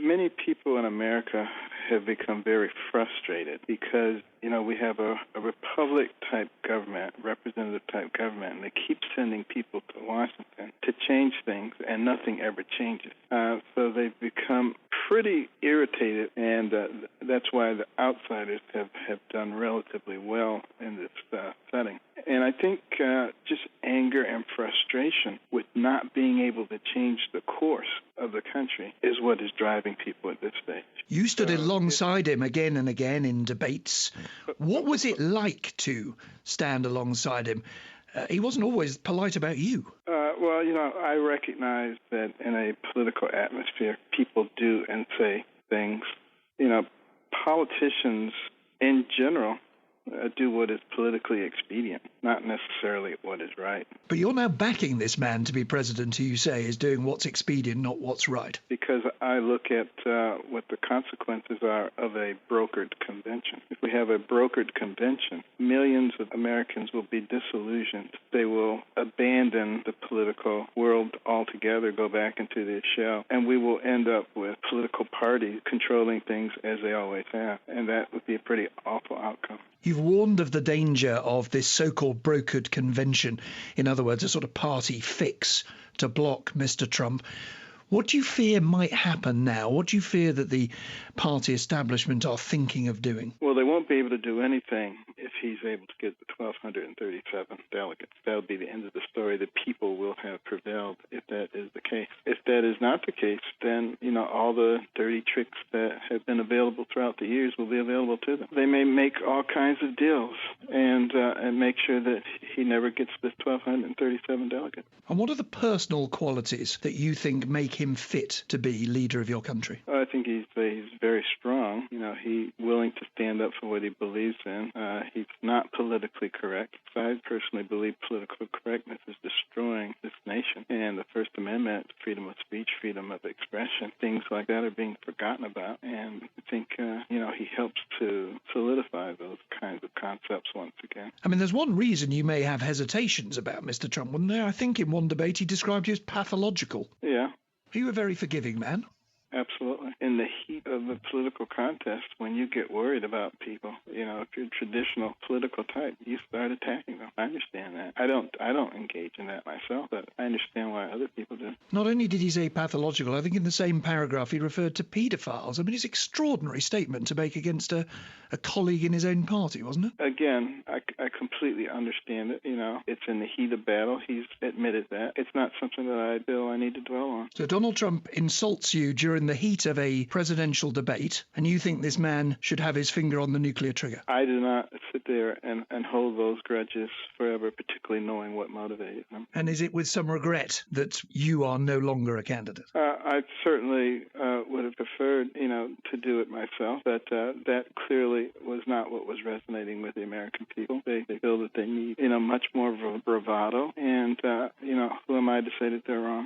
many people in America have become very frustrated because, we have a republic-type government, representative-type government, and they keep sending people to Washington to change things, and nothing ever changes. So they've become pretty irritated, and that's why the outsiders have done relatively well in this setting. And I think just anger and frustration with not being able to change the course of the country is what is driving people at this stage. You stood alongside him again and again in debates. What was it like to stand alongside him? He wasn't always polite about you. Well, I recognize that in a political atmosphere, people do and say things. Politicians in general do what is politically expedient, not necessarily what is right. But you're now backing this man to be president who you say is doing what's expedient, not what's right. Because I look at what the consequences are of a brokered convention. If we have a brokered convention, millions of Americans will be disillusioned. They will abandon the political world altogether, go back into their shell, and we will end up with political parties controlling things as they always have. And that would be a pretty awful outcome. You've warned of the danger of this so-called brokered convention, in other words, a sort of party fix to block Mr. Trump. What do you fear might happen now? What do you fear that the party establishment are thinking of doing? Well, they won't be able to do anything if he's able to get the 1,237 delegates. That'll be the end of the story. The people will have prevailed if that is the case. If that is not the case, then, all the dirty tricks that have been available throughout the years will be available to them. They may make all kinds of deals and make sure that he never gets the 1,237 delegates. And what are the personal qualities that you think make him fit to be leader of your country? I think he's very strong. He's willing to stand up for what he believes in. He's not politically correct. I personally believe political correctness is destroying this nation. And the First Amendment, freedom of speech, freedom of expression, things like that are being forgotten about. And I think, he helps to solidify those kinds of concepts once again. I mean, there's one reason you may have hesitations about Mr. Trump, wasn't there? I think in one debate he described you as pathological. Yeah. Are you a very forgiving man? Absolutely. In the heat of the political contest, when you get worried about people, if you're a traditional political type, you start attacking them. I understand that. I don't engage in that myself, but I understand why other people do. Not only did he say pathological, I think in the same paragraph he referred to paedophiles. I mean, it's an extraordinary statement to make against a colleague in his own party, wasn't it? Again, I completely understand it. It's in the heat of battle. He's admitted that. It's not something that I need to dwell on. So Donald Trump insults you during the heat of a presidential debate, and you think this man should have his finger on the nuclear trigger? I do not sit there and hold those grudges forever, particularly knowing what motivated them. And is it with some regret that you are no longer a candidate? I certainly would have preferred, to do it myself, but that clearly was not what was resonating with the American people. They feel that they need, much more bravado, and, who am I to say that they're wrong?